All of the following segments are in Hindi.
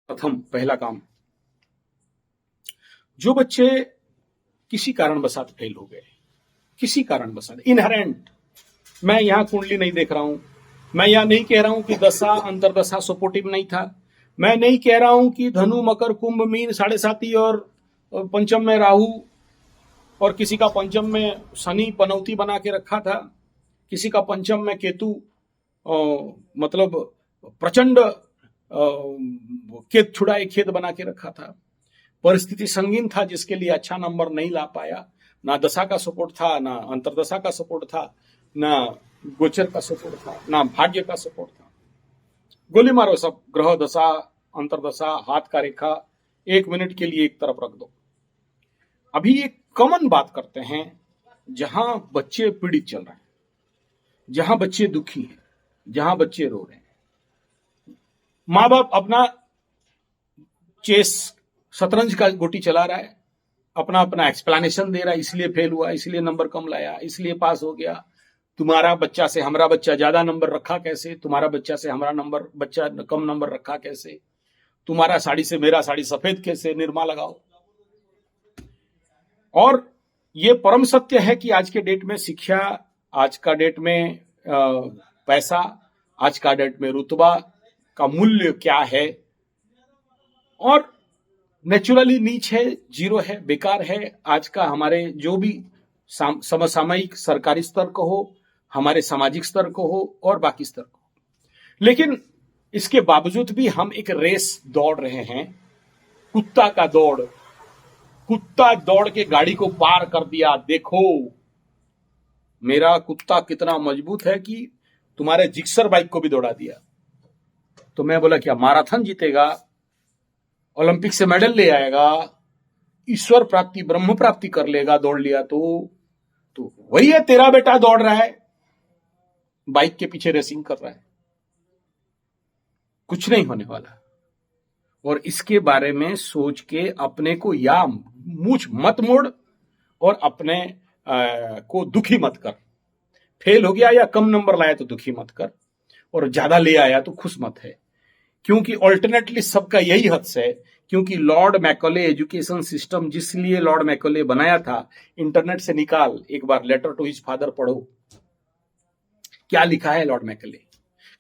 प्रथम पहला काम, जो बच्चे किसी कारणवशात फेल हो गए, किसी कारणवशात इनहेरेंट, मैं यहां कुंडली नहीं देख रहा हूं, मैं यहां नहीं कह रहा हूं कि दशा अंतरदशा सपोर्टिव नहीं था, मैं नहीं कह रहा हूं कि धनु मकर कुंभ मीन साढ़े साती और पंचम में राहु और किसी का पंचम में शनि पनौती बना के रखा था, किसी का पंचम में केतु मतलब प्रचंड खेत छुड़ाए खेत बना के रखा था। परिस्थिति संगीन था जिसके लिए अच्छा नंबर नहीं ला पाया, ना दशा का सपोर्ट था, ना अंतरदशा का सपोर्ट था, ना गोचर का सपोर्ट था, ना भाग्य का सपोर्ट था। गोली मारो सब, ग्रह दशा अंतरदशा हाथ का रेखा 1 मिनट के लिए एक तरफ रख दो। अभी एक कॉमन बात करते हैं, जहां बच्चे पीड़ित चल रहे हैं, जहां बच्चे दुखी हैं, जहां बच्चे रो रहे हैं, माँ बाप अपना चेस शतरंज का गोटी चला रहा है, अपना अपना एक्सप्लेनेशन दे रहा है, इसलिए फेल हुआ, इसलिए नंबर कम लाया, इसलिए पास हो गया, तुम्हारा बच्चा से हमारा बच्चा ज्यादा नंबर रखा कैसे, तुम्हारा बच्चा से हमारा बच्चा कम नंबर रखा कैसे, तुम्हारा साड़ी से मेरा साड़ी सफेद कैसे, निरमा लगाओ। और ये परम सत्य है कि आज के डेट में शिक्षा, आज का डेट में पैसा, आज का डेट में रुतबा का मूल्य क्या है, और नेचुरली नीच है, जीरो है, बेकार है। आज का हमारे जो भी समसामयिक सरकारी स्तर को हो, हमारे सामाजिक स्तर को हो और बाकी स्तर को हो, लेकिन इसके बावजूद भी हम एक रेस दौड़ रहे हैं, कुत्ता का दौड़। कुत्ता दौड़ के गाड़ी को पार कर दिया, देखो मेरा कुत्ता कितना मजबूत है कि तुम्हारे जिक्सर बाइक को भी दौड़ा दिया। तो मैं बोला क्या मैराथन जीतेगा, ओलंपिक से मेडल ले आएगा, ईश्वर प्राप्ति ब्रह्म प्राप्ति कर लेगा दौड़ लिया तो वही है, तेरा बेटा दौड़ रहा है, बाइक के पीछे रेसिंग कर रहा है, कुछ नहीं होने वाला। और इसके बारे में सोच के अपने को या मूछ मत मोड़ और अपने को दुखी मत कर। फेल हो गया या कम नंबर लाया तो दुखी मत कर, और ज्यादा ले आया तो खुश मत है, क्योंकि ऑल्टरनेटली सबका यही हद है। क्योंकि लॉर्ड मैकॉले एजुकेशन सिस्टम जिसलिए लॉर्ड मैकॉले बनाया था, इंटरनेट से निकाल एक बार, लेटर टू हिज फादर पढ़ो, क्या लिखा है लॉर्ड मैकॉले,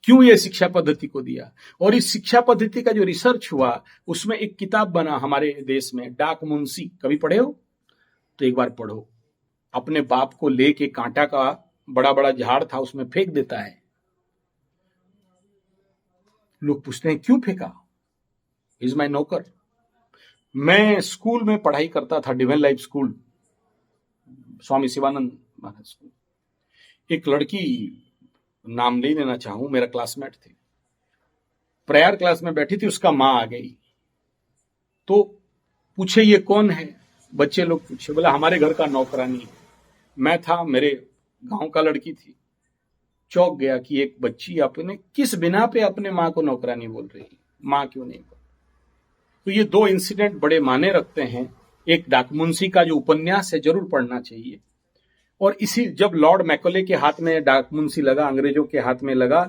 क्यों ये शिक्षा पद्धति को दिया। और इस शिक्षा पद्धति का जो रिसर्च हुआ, उसमें एक किताब बना हमारे देश में, डाक मुंशी, कभी पढ़े हो तो एक बार पढ़ो। अपने बाप को लेके कांटा का बड़ा बड़ा झाड़ था, उसमें फेंक देता है। लोग पूछते हैं क्यों फेंका, इज माई नौकर। मैं स्कूल में पढ़ाई करता था, डिवाइन लाइफ स्कूल, स्वामी शिवानंद महाराज स्कूल। एक लड़की, नाम नहीं लेना चाहूं, मेरा क्लासमेट थी, प्रेयर क्लास में बैठी थी, उसका मां आ गई तो पूछे ये कौन है, बच्चे लोग पूछे, बोला हमारे घर का नौकरानी है। मैं था, मेरे गांव का लड़की थी, चौंक गया कि एक बच्ची अपने किस बिना पे अपने मां को नौकरानी बोल रही, मां क्यों नहीं बोल। तो ये 2 इंसिडेंट बड़े माने रखते हैं। एक डाक मुंशी का जो उपन्यास है जरूर पढ़ना चाहिए। और इसी जब लॉर्ड मैकॉले के हाथ में डाक मुंशी लगा, अंग्रेजों के हाथ में लगा,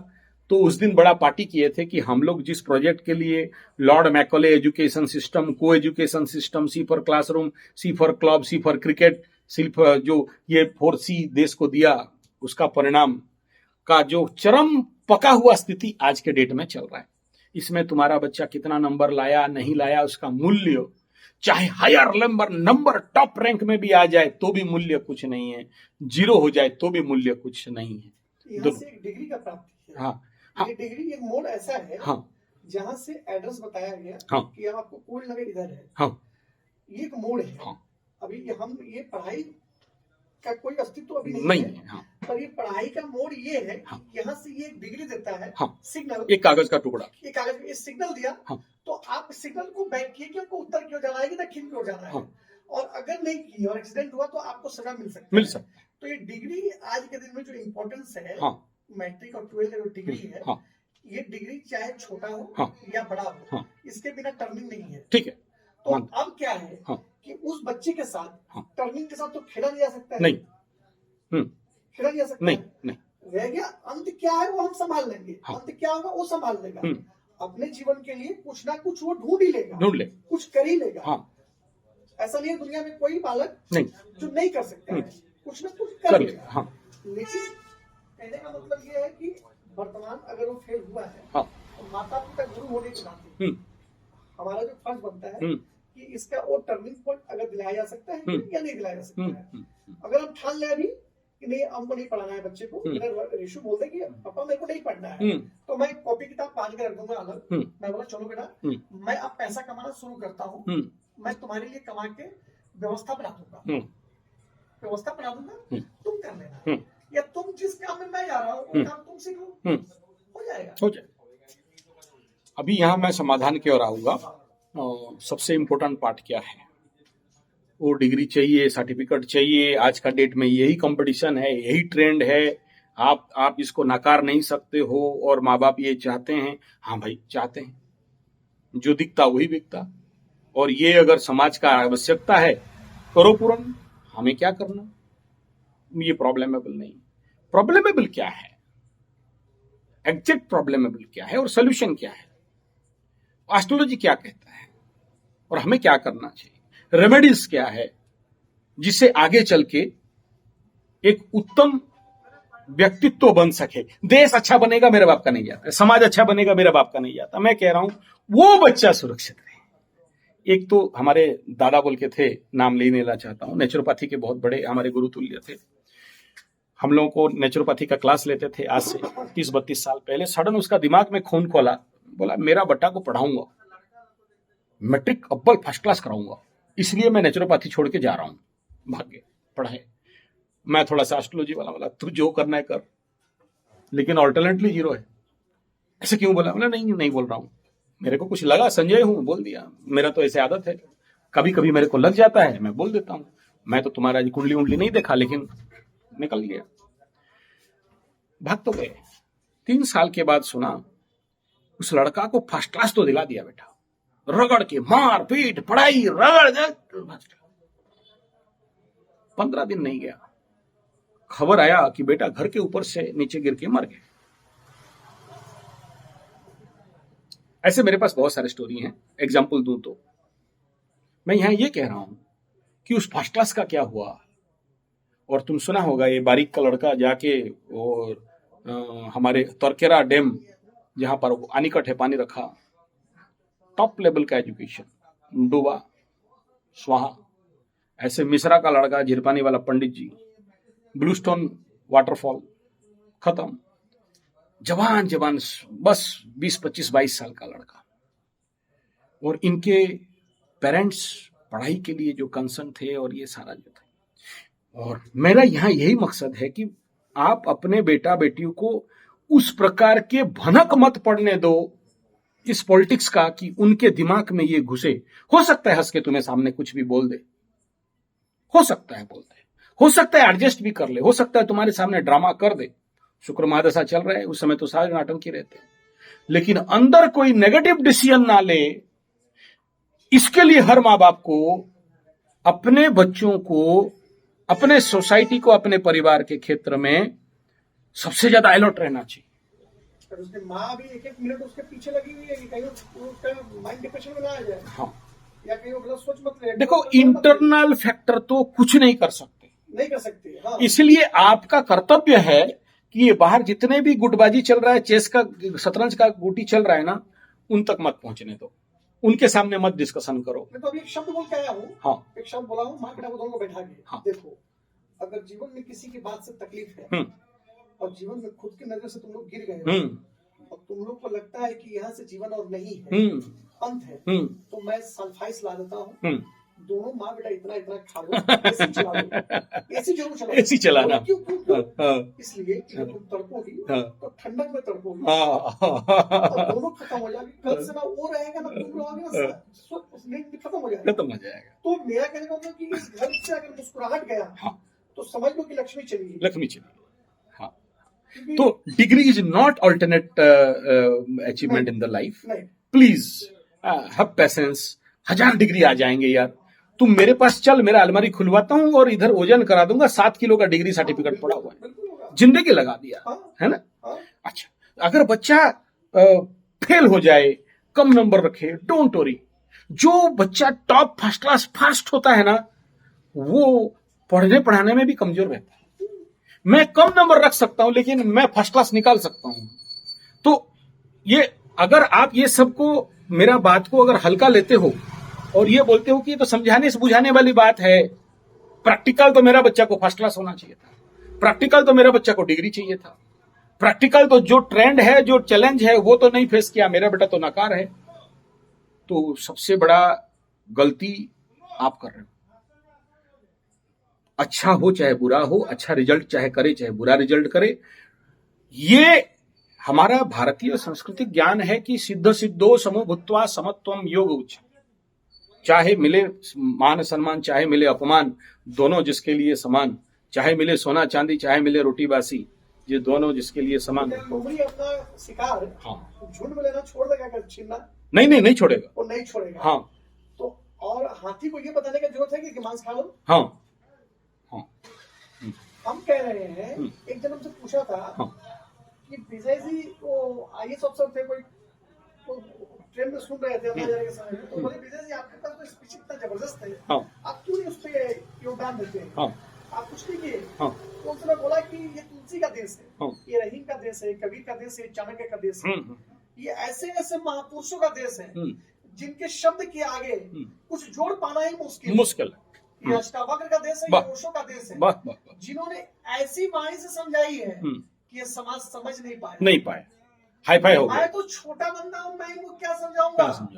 तो उस दिन बड़ा पार्टी किए थे कि हम लोग जिस प्रोजेक्ट के लिए लॉर्ड मैकॉले एजुकेशन सिस्टम, को education system, C for classroom, C for club, C for cricket, सिर्फ जो ये 4C देश को दिया, उसका परिणाम का जो चरम पका हुआ स्थिति आज के डेट में चल रहा है। इसमें तुम्हारा बच्चा कितना नंबर लाया नहीं लाया, उसका मूल्य, चाहे हायर नंबर टॉप रैंक में भी आ जाए तो भी मूल्य कुछ नहीं है, 0 हो जाए तो भी मूल्य कुछ नहीं है। यहाँ से एक डिग्री का प्राप्ति है। हाँ, ये डिग्री एक मोड ऐसा है, हाँ, जहाँ से एड्रेस बताया गया, हाँ, कि अब आपको कोड लगे इधर है, हाँ, ये एक मोड है। हाँ, अभी हम ये पढ़ाई का कोई अस्तित्व अभी नहीं है, हाँ, पर ये पढ़ाई का मोड ये है, हाँ, यहाँ से ये एक डिग्री देता है, हाँ, सिग्नल, एक कागज का टुकड़ा, एक कागज में सिग्नल दिया, हाँ, तो आप सिग्नल को बैक किए कि आपको उत्तर क्यों जाना है कि दक्षिण क्यों जाना है, हाँ, और अगर नहीं किया और एक्सीडेंट हुआ तो आपको सजा मिल सकती है। तो ये डिग्री आज के दिन में जो इम्पोर्टेंस है, हाँ, मैट्रिक और 12 का जो डिग्री है, हाँ, ये डिग्री चाहे छोटा हो, हाँ, या बड़ा हो, हाँ, इसके बिना टर्निंग नहीं है। ठीक है। तो अब क्या है, हाँ, कि उस बच्चे के साथ, हाँ, टर्निंग के साथ तो खेला नहीं जा सकता है, नहीं, खेला नहीं जा सकता नहीं, है। नहीं, रह गया अंत क्या है वो हम संभाल लेंगे, हाँ, अंत क्या होगा वो संभाल लेगा। अपने जीवन के लिए कुछ ना कुछ वो ढूंढ ही लेगा, ढूंढ ले। कुछ कर ही लेगा। हाँ, ऐसा नहीं है दुनिया में कोई बालक नहीं जो नहीं कर सकता है, कुछ ना कुछ कर कर ले। लेगा। हाँ लेकिन कहने का मतलब ये है कि वर्तमान अगर वो फेल हुआ है, हाँ तो माता पिता गुरु होने के नाते हम्म, हमारा जो फर्ज बनता है हम्म, कि इसका वो टर्निंग पॉइंट अगर दिलाया जा सकता है या नहीं दिलाया जा सकता हम्म, है। अगर हम ठान ले अभी कि नहीं हमको नहीं पढ़ाना है बच्चे को, मेरा ऋषु बोलते कि पापा मेरे को नहीं पढ़ना है, तो मैं कॉपी किताब पांच के रख दूंगा अलग। मैं बोला चलो बेटा, मैं अब पैसा कमाना शुरू करता हूँ, मैं तुम्हारे लिए कमा के व्यवस्था बना दूंगा, व्यवस्था बना दूंगा, तुम कर लेना, या तुम जिस काम में मैं जा रहा हूँ वो काम तुम सीख लो, हो जाएगा। हो जाए। अभी यहाँ मैं समाधान की ओर आऊंगा। सबसे इम्पोर्टेंट पार्ट क्या है? वो डिग्री चाहिए, सर्टिफिकेट चाहिए। आज का डेट में यही कंपटीशन है, यही ट्रेंड है। आप इसको नकार नहीं सकते हो। और माँ बाप ये चाहते हैं, हाँ भाई चाहते हैं, जो दिखता वही बिकता। और ये अगर समाज का आवश्यकता है करो पूर्ण, हमें क्या करना। ये प्रॉब्लमेबल नहीं। प्रॉब्लमेबल क्या है, एग्जैक्ट प्रॉब्लमेबल क्या है और सोल्यूशन क्या है, एस्ट्रोलॉजी क्या कहता है और हमें क्या करना चाहिए, रेमेडीज क्या है, जिससे आगे चल के एक उत्तम व्यक्तित्व बन सके। देश अच्छा बनेगा मेरे बाप का नहीं जाता, समाज अच्छा बनेगा मेरे बाप का नहीं जाता। मैं कह रहा हूं वो बच्चा सुरक्षित रहे। एक तो हमारे दादा बोल के थे, नाम नहीं लेना चाहता हूं, नेचुरोपैथी के बहुत बड़े हमारे गुरु तुल्य थे। हम लोगों को नेचुरोपैथी का क्लास लेते थे आज से 30-32 साल पहले। सडन उसका दिमाग में खून खोला, बोला मेरा बेटा को पढ़ाऊंगा, मैट्रिक अव्वल फर्स्ट क्लास कराऊंगा, इसलिए मैं नेचुरोपैथी छोड़ के जा रहा हूं। भाग्य पढ़ाए। मैं थोड़ा सा एस्ट्रोलॉजी वाला बोला तू जो करना है कर, लेकिन ऑल्टरनेटली जीरो है। ऐसे क्यों बोला? बोला नहीं बोल रहा हूं, मेरे को कुछ लगा, संजय हूं, बोल दिया। मेरा तो ऐसे आदत है, कभी कभी मेरे को लग जाता है, मैं बोल देता हूं। मैं तो तुम्हारा कुंडली उंडली नहीं देखा, लेकिन निकल गया। भाग तो गए। 3 साल के बाद सुना उस लड़का को फर्स्ट क्लास तो दिला दिया बेटा, रगड़ के मार पीट पढ़ाई रगड़। 15 दिन नहीं गया, खबर आया कि बेटा घर के ऊपर से नीचे गिर के मर गए। ऐसे मेरे पास बहुत सारे स्टोरी हैं। एग्जाम्पल दूं तो मैं यहां ये कह रहा हूं कि उस फर्स्ट क्लास का क्या हुआ। और तुम सुना होगा ये बारीक का लड़का जाके और हमारे तरकेरा डैम जहां पर अनिकट है पानी रखा, टॉप लेवल का एजुकेशन डूबा स्वाहा। ऐसे मिश्रा का लड़का झिरपानी वाला पंडित जी, ब्लू स्टोन वाटरफॉल खत्म। जवान बस 20-25-22 साल का लड़का। और इनके पेरेंट्स पढ़ाई के लिए जो कंसर्न थे और ये सारा जो था। और मेरा यहां यही मकसद है कि आप अपने बेटा बेटियों को उस प्रकार के भनक मत पड़ने दो इस पॉलिटिक्स का कि उनके दिमाग में ये घुसे। हो सकता है हंस के तुम्हें सामने कुछ भी बोल दे, हो सकता है बोल दे, हो सकता है एडजस्ट भी कर ले, हो सकता है तुम्हारे सामने ड्रामा कर दे। शुक्र महादशा चल रहा है, उस समय तो सारे नाटंकी रहते हैं, लेकिन अंदर कोई नेगेटिव डिसीजन ना ले। इसके लिए हर माँ बाप को अपने बच्चों को, अपने सोसाइटी को, अपने परिवार के क्षेत्र में सबसे ज्यादा अलर्ट रहना चाहिए। पर उसके माँ भी एक मिनट उसके पीछे लगी हुई है कि कहीं उसका माइंड डिप्रेशन में ना आ जाए। हाँ, या कहीं वो गलत सोच मत ले। देखो इंटरनल फैक्टर तो कुछ नहीं कर सकते। हाँ। इसलिए आपका कर्तव्य है कि ये बाहर जितने भी गुटबाजी चल रहा है, चेस का शतरंज का गुटी चल रहा है ना, उन तक मत पहुंचने दो, उनके सामने मत डिस्कशन करो। मैं तो अभी एक शब्द बोल के आया हूँ। हाँ। एक शब्द बोला हूँ, माँ बेटा को दोनों को बैठा के। हाँ। देखो, अगर जीवन में किसी की बात से तकलीफ है और जीवन में खुद की नजर से तुम लोग गिर गए और तुम लोग को लगता है कि यहाँ से जीवन और नहीं है, अंत है, तो मैं सल्फाइस ला देता हूँ। दोनों माँ बेटा इतना खा लो, एसी चला लो, एसी जरूर चलाओ। एसी चलाना क्यों? इसलिए कि तुम तड़पोगी तो ठंडक में तड़पोगी, दोनों खत्म हो जाएगी। कल से ना वो रहेगा ना तुम रहोगे, खत्म हो जाएगा। तो मेरा कहने का मतलब कि इस घर से अगर मुस्कुराहट गया तो समझ लो कि लक्ष्मी चली गई। हाँ। तो degree is not alternate achievement in the life. Please have patience. 1000 degree आ जाएंगे यार, तुम मेरे पास चल, मेरा अलमारी खुलवाता हूँ और इधर ओजन करा दूंगा, 7 किलो का डिग्री सर्टिफिकेट पड़ा हुआ है, जिंदगी लगा दिया है ना। अच्छा, अगर बच्चा फेल हो जाए, कम नंबर रखे, डोंट वरी। जो बच्चा टॉप फर्स्ट क्लास फास्ट होता है ना, वो पढ़ने पढ़ाने में भी कमजोर रहता है। मैं कम नंबर रख सकता हूं लेकिन मैं फर्स्ट क्लास निकाल सकता हूं। तो ये अगर आप ये सबको, मेरा बात को अगर हल्का लेते हो और ये बोलते हो कि ये तो समझाने से बुझाने वाली बात है, प्रैक्टिकल तो मेरा बच्चा को फर्स्ट क्लास होना चाहिए था, प्रैक्टिकल तो मेरा बच्चा को डिग्री चाहिए था, प्रैक्टिकल तो जो ट्रेंड है, जो चैलेंज है वो तो नहीं फेस किया, मेरा बेटा तो नाकार है, तो सबसे बड़ा गलती आप कर रहे हो। अच्छा हो चाहे बुरा हो, अच्छा रिजल्ट चाहे करे चाहे बुरा रिजल्ट करे, ये हमारा भारतीय सांस्कृतिक ज्ञान है कि सिद्ध सिद्धो समो भूत्वा समत्वम योग उच्च। चाहे मिले मान सम्मान, चाहे मिले अपमान, दोनों जिसके लिए समान, चाहे मिले सोना चांदी, चाहे मिले रोटी बासी, ये दोनों जिसके लिए समान। लोमड़ी अपना शिकार झुंड में लेना छोड़ देगा क्या छीनना? नहीं छोड़ेगा, वो नहीं छोड़ेगा। हाँ। तो और हाथी को ये बताने की जरूरत है कि मांस खा लो। हाँ। हम कह रहे हैं, एक जन हमसे पूछा था कि विजय जी वो IAS अफसर थे, कोई ट्रेन में सुन रहे थे अंदर जाने के समय में, तो बोले विजय जी आपके पास तो स्पीच इतना जबरदस्त है, आप क्यों नहीं उस पर योगदान देते हैं? आप कुछ नहीं किए। तो उसने बोला कि ये तुलसी का देश है, ये रहीम का देश है, कबीर का देश है, चाणक्य का देश है, ये ऐसे ऐसे महापुरुषों का देश है जिनके शब्द के आगे कुछ जोड़ पाना ही मुश्किल है। ये अष्टावक्र का देश है, ये ओशो का देश है, जिन्होंने ऐसी वाणी से समझाई है कि ये समाज समझ नहीं पाए, हाई फाई हो गया। मैं तो छोटा बंदा हूँ, मैं इनको क्या समझाऊंगा?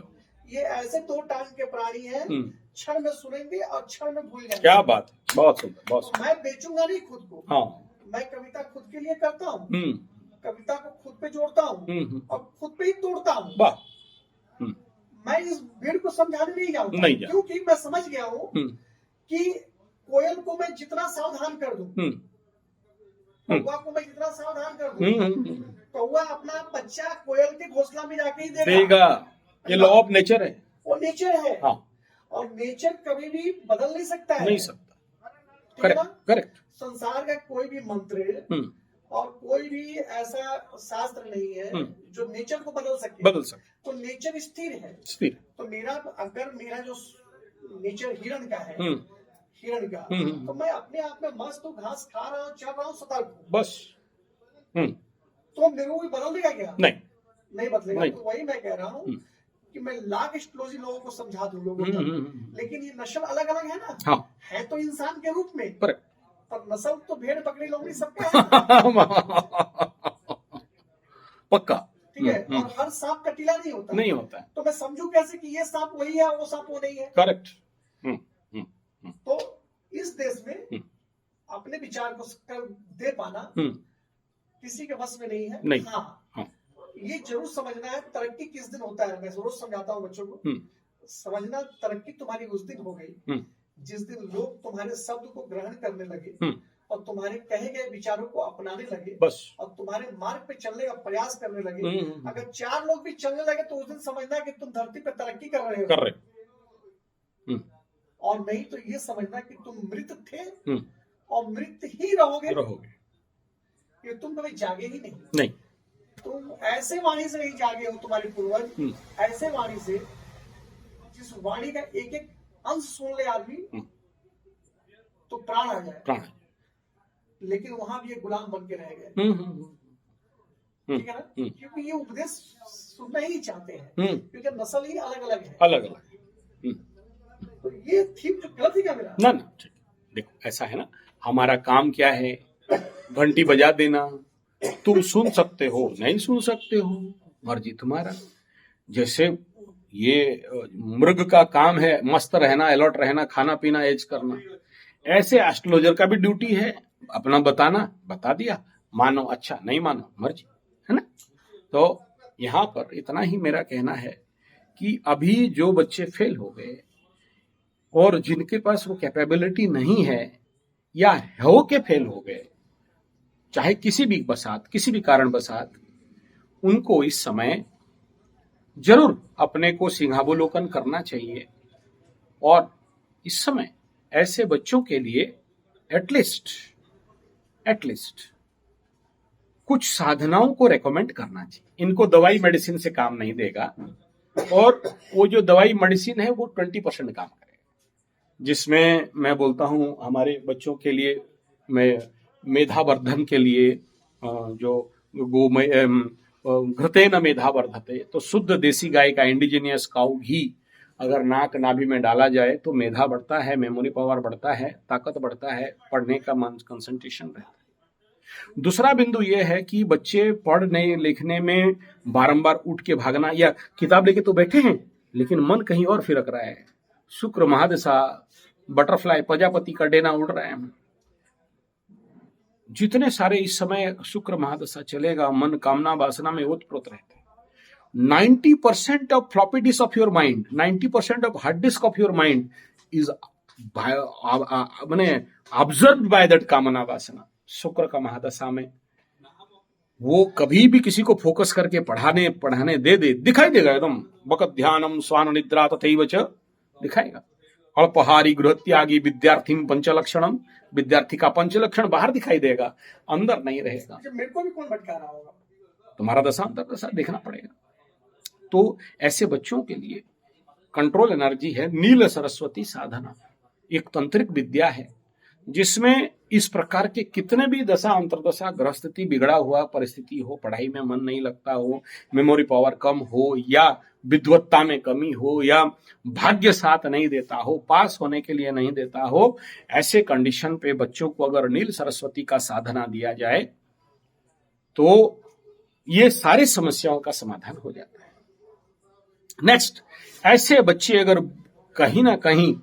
ये ऐसे दो टांग के प्राणी हैं, क्षण में सुनेंगे और क्षण में भूल जाएंगे। क्या बात, बहुत सुंदर, बहुत सुंदर। मैं बेचूंगा नहीं खुद को। मैं कविता खुद के लिए करता हूँ, कविता को खुद पे जोड़ता हूँ और खुद पे ही तोड़ता हूँ। मैं इस भीड़ को समझाने नहीं जाऊंगा, क्योंकि मैं समझ गया हूँ कि कोयल को मैं जितना सावधान कर दूं, कौवा को मैं जितना सावधान कर दूं, कौवा अपना बच्चा कोयल के घोंसला में जाके ही देगा। ये लॉ ऑफ नेचर है, वो नेचर है। और नेचर कभी भी बदल नहीं सकता है, नहीं सकता। करेक्ट। संसार का कोई भी मंत्र और कोई भी ऐसा शास्त्र नहीं है जो नेचर को बदल सके। तो नेचर स्थिर है। तो मेरा जो नेचर हिरण का है, तो मैं अपने आप में मस्त हूँ, घास खा रहा हूँ, चल रहा हूँ, सतर्क हूँ, बस। तो मेरे को बदल देगा क्या? नहीं बदलेगा। तो वही मैं कह रहा हूँ कि मैं लाख एस्ट्रोलॉजी लोगों को समझा दूं लोगों को, लेकिन ये नस्ल अलग अलग है ना। है तो इंसान के रूप में, पर नस्ल तो भेड़ बकरी लोमड़ी सबका है। पक्का, ठीक है। और हर सांप कटीला नहीं होता। तो मैं समझू कैसे कि ये सांप वही है, वो सांप वो नहीं है? करेक्ट। तो इस देश में अपने विचार को दे पाना किसी के बस में नहीं है। हाँ, ये जरूर समझना है तरक्की किस दिन होता है। मैं जरूर समझाता हूँ बच्चों को, समझना तरक्की तुम्हारी उस दिन हो गई जिस दिन लोग तुम्हारे शब्द को ग्रहण करने लगे और तुम्हारे कहे गए विचारों को अपनाने लगे, बस। और तुम्हारे मार्ग पे चलने का प्रयास करने लगे। अगर 4 लोग भी चलने लगे तो उस दिन समझना कि तुम धरती पे तरक्की कर रहे हो। और नहीं तो ये समझना कि तुम मृत थे और मृत ही रहोगे। कि तुम कभी जागे ही नहीं। तुम ऐसे वाणी से नहीं जागे हो, तुम्हारे पूर्वज ऐसे वाणी से जिस वाणी का एक एक अंश सुन ले आदमी तो प्राण आ जाए। लेकिन वहां भी ये गुलाम बन के रह गए। ठीक है ना? क्योंकि ये उपदेश सुनना ही चाहते हैं, क्योंकि नस्ल ही अलग अलग है। तो ये थीम जो गलत ही क्या मेरा ना देखो, ऐसा है ना, हमारा काम क्या है? घंटी बजा देना। तुम सुन सकते हो, नहीं सुन सकते हो, मर्जी तुम्हारा। जैसे ये मृग का काम है मस्त रहना, अलर्ट रहना, खाना पीना एज करना, ऐसे एस्ट्रोलॉजर का भी ड्यूटी है अपना बताना। बता दिया, मानो अच्छा, नहीं मानो मर्जी, है ना। तो यहाँ पर इतना ही मेरा कहना है कि अभी जो बच्चे फेल हो गए और जिनके पास वो कैपेबिलिटी नहीं है या हो के फेल हो गए, चाहे किसी भी बसात, किसी भी कारण बसात, उनको इस समय जरूर अपने को सिंहावलोकन करना चाहिए। और इस समय ऐसे बच्चों के लिए एटलीस्ट कुछ साधनाओं को रेकमेंड करना चाहिए। इनको दवाई मेडिसिन से काम नहीं देगा, और वो जो दवाई मेडिसिन है वो 20% काम करेगा, जिसमें मैं बोलता हूं हमारे बच्चों के लिए, मैं मेधावर्धन के लिए जो घृतेन मेधा वर्धते, तो शुद्ध देसी गाय का इंडिजीनियस काऊ घी अगर नाक नाभि में डाला जाए तो मेधा बढ़ता है, मेमोरी पावर बढ़ता है, ताकत बढ़ता है, पढ़ने का मन कंसंट्रेशन रहता है। दूसरा बिंदु यह है कि बच्चे पढ़ने लिखने में बारंबार उठ के भागना, या किताब लेके तो बैठे हैं लेकिन मन कहीं और फिरक रहा है, शुक्र महादशा, बटरफ्लाई प्रजापति का डेना उड़ रहा है, जितने सारे इस समय शुक्र महादशा चलेगा, मन कामना वासना में ओतप्रोत रहते हैं। 90% of floppy disk of your mind, 90% of hard disk of your mind is observed by that कामना वासना। शुक्र का महादशा में वो कभी भी किसी को फोकस करके पढ़ाने दे दिखाई देगा, एकदम बकत ध्यानम स्वान निद्रा तथैव च दिखाएगा। अल्पहारी गृहत्यागी विद्यार्थी पंचलक्षणम, विद्यार्थी का पंचलक्षण बाहर दिखाई देगा, अंदर नहीं रहेगा। मेरे को भी कौन भटका रहा होगा, तुम्हारा दशा अंतर दशा देखना पड़ेगा। तो ऐसे बच्चों के लिए कंट्रोल एनर्जी है नील सरस्वती साधना, एक तंत्रिक विद्या है जिसमें इस प्रकार के कितने भी दशा अंतरदशा ग्रह स्थिति, बिगड़ा हुआ परिस्थिति हो, पढ़ाई में मन नहीं लगता हो, मेमोरी पावर कम हो, या विद्वत्ता में कमी हो, या भाग्य साथ नहीं देता हो, पास होने के लिए नहीं देता हो, ऐसे कंडीशन पे बच्चों को अगर नील सरस्वती का साधना दिया जाए तो ये सारी समस्याओं का समाधान हो जाता है। नेक्स्ट, ऐसे बच्चे अगर कहीं ना कहीं,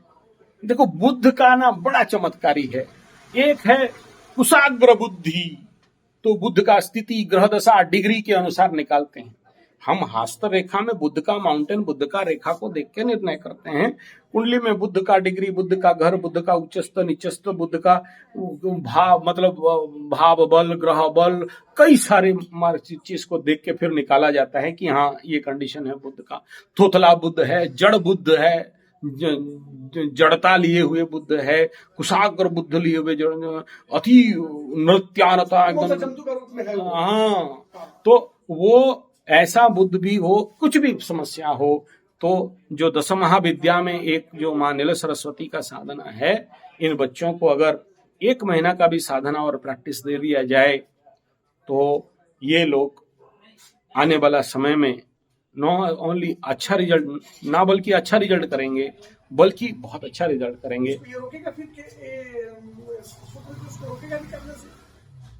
देखो बुद्ध का ना बड़ा चमत्कारी है, एक है कुशाग्र बुद्धि, तो बुद्ध का स्थिति ग्रह दशा डिग्री के अनुसार निकालते हैं। हम हस्त रेखा में बुद्ध का माउंटेन, बुद्ध का रेखा को देख के निर्णय करते हैं। कुंडली में बुद्ध का डिग्री, बुद्ध का घर, बुद्ध का उच्चस्थ नीचस्थ, बुद्ध का भाव, मतलब भाव बल, ग्रह बल, कई सारे चीज को देख के फिर निकाला जाता है कि हाँ ये कंडीशन है बुद्ध का। थोथला बुद्ध है, जड़ बुद्ध है, जड़ता लिए हुए बुद्ध है, कुशाग्र बुद्ध लिए हुए, अति नृत्यानता एकदम, हाँ, तो वो ऐसा बुद्ध भी हो, कुछ भी समस्या हो, तो जो दश महाविद्या में एक जो मां नील सरस्वती का साधना है, इन बच्चों को अगर 1 महीना का भी साधना और प्रैक्टिस दे दिया जाए तो ये लोग आने वाला समय में नॉट ओनली अच्छा रिजल्ट, ना बल्कि अच्छा रिजल्ट करेंगे, बल्कि बहुत अच्छा रिजल्ट करेंगे।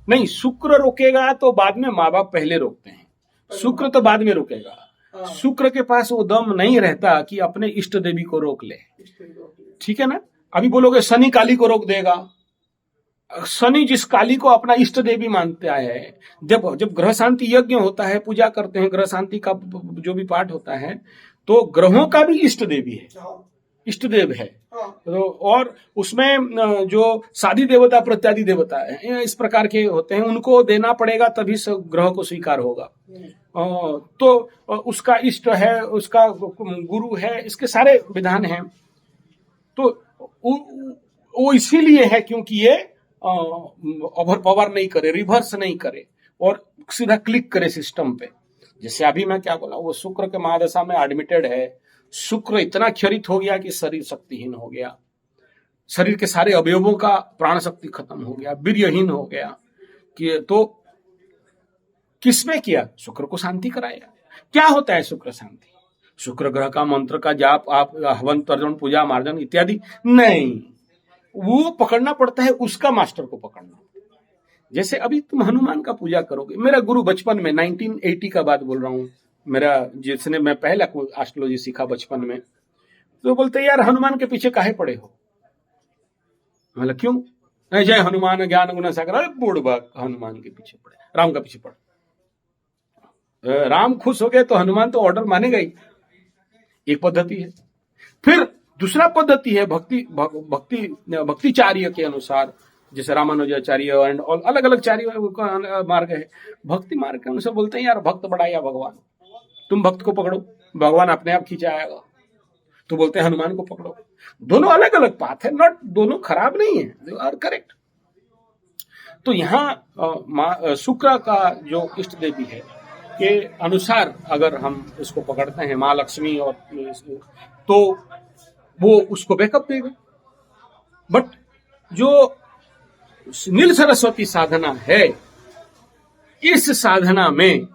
नहीं, शुक्र रोकेगा तो बाद में माँ बाप पहले रोकते हैं, शुक्र तो बाद में रोकेगा। शुक्र के पास वो दम नहीं रहता कि अपने इष्ट देवी को रोक ले, ठीक है ना। अभी बोलोगे शनि काली को रोक देगा, शनि जिस काली को अपना इष्ट देवी मानते है, जब ग्रह शांति यज्ञ होता है, पूजा करते हैं, ग्रह शांति का जो भी पाठ होता है, तो ग्रहों का भी इष्ट देवी है, इष्ट देव है। तो और उसमें जो शादी देवता प्रत्यादि देवता है, इस प्रकार के होते हैं, उनको देना पड़ेगा तभी ग्रह को स्वीकार होगा। तो उसका इष्ट है, उसका गुरु है, इसके सारे विधान हैं। तो वो इसीलिए है क्योंकि ये ओवर पावर नहीं करे, रिवर्स नहीं करे और सीधा क्लिक करे सिस्टम पे। जैसे अभी मैं क्या बोला, वो शुक्र के महादशा में एडमिटेड है, शुक्र इतना क्षरित हो गया कि शरीर शक्तिहीन हो गया, शरीर के सारे अवयवों का प्राण शक्ति खत्म हो गया, वीर्यहीन हो गया। कि तो किसमें किया? शुक्र को शांति कराया। क्या होता है शुक्र शांति? शुक्र ग्रह का मंत्र का जाप, आप हवन तर्जन पूजा मार्जन इत्यादि नहीं, वो पकड़ना पड़ता है, उसका मास्टर को पकड़ना। जैसे अभी तुम हनुमान का पूजा करोगे, मेरा गुरु बचपन में 1980 का बात बोल रहा हूँ, मेरा जिसने मैं पहला एस्ट्रोलॉजी सीखा बचपन में, तो बोलते यार हनुमान के पीछे काहे पड़े हो? मतलब क्यों? जय हनुमान ज्ञान गुण सागर। अरे बूढ़ हनुमान के पीछे पड़े, राम का पीछे पड़े। राम खुश हो गए तो हनुमान तो ऑर्डर मानेगा ही, एक पद्धति है। फिर दूसरा पद्धति है भक्तिचार्य के अनुसार, जैसे रामानुजाचार्य एंड अलग अलग चार्य मार्ग है। भक्ति मार्ग के अनुसार बोलते हैं यार भक्त बड़ा या भगवान, तुम भक्त को पकड़ो, भगवान अपने आप खींचा आएगा। तो बोलते हैं हनुमान को पकड़ो। दोनों अलग अलग पाथ है, नॉट दोनों खराब नहीं है, दे आर करेक्ट। तो यहाँ शुक्र का जो इष्ट देवी है के अनुसार अगर हम उसको पकड़ते हैं माँ लक्ष्मी और तो वो उसको बैकअप देगा। बट जो नील सरस्वती साधना है, इस साधना में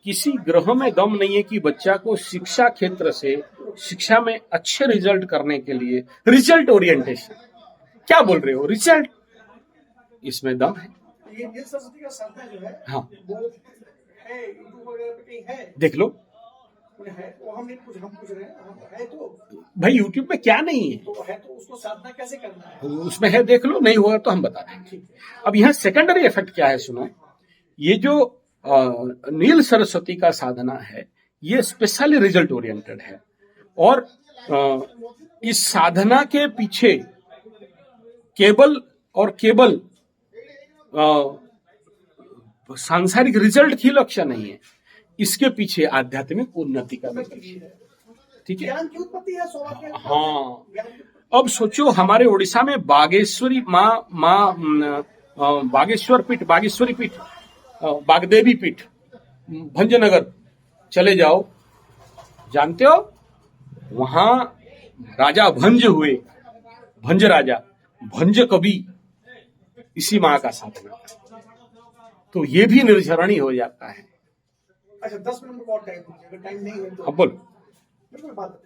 किसी ग्रह में दम नहीं है कि बच्चा को शिक्षा क्षेत्र से शिक्षा में अच्छे रिजल्ट करने के लिए रिजल्ट ओरिएंटेशन, क्या बोल रहे हो, रिजल्ट, इसमें दम है। ये नील सरस्वती का साधना जो है, हाँ, वो है यूट्यूब वगैरह पे कहीं है, देख लो। है वो हम पूछ रहे हैं, है तो भाई यूट्यूब में क्या नहीं है, तो है, तो उसको साधना कैसे करना है उसमें है, देख लो, नहीं होगा तो हम बता देंगे। अब यहाँ सेकेंडरी इफेक्ट क्या है सुनो। ये जो नील सरस्वती का साधना है, ये स्पेशली रिजल्ट ओरिएंटेड है और इस साधना के पीछे केवल सांसारिक रिजल्ट ही लक्ष्य नहीं है, इसके पीछे आध्यात्मिक उन्नति का लक्ष्य है। ठीक है, ज्ञान की उत्पत्ति है, सौभाग्य। हाँ, अब सोचो हमारे उड़ीसा में बागेश्वरी बागेश्वर पीठ, बागेश्वरी पीठ, बागदेवी पीठ, भंजनगर चले जाओ, जानते हो वहां राजा भंज हुए, भंज राजा, भंज कवि इसी माँ का साधना, तो ये भी निर्झरणी हो जाता है। अच्छा 10 मिनट में और टाइम दीजिए, अगर टाइम नहीं है तो अब बोलो। बिल्कुल बात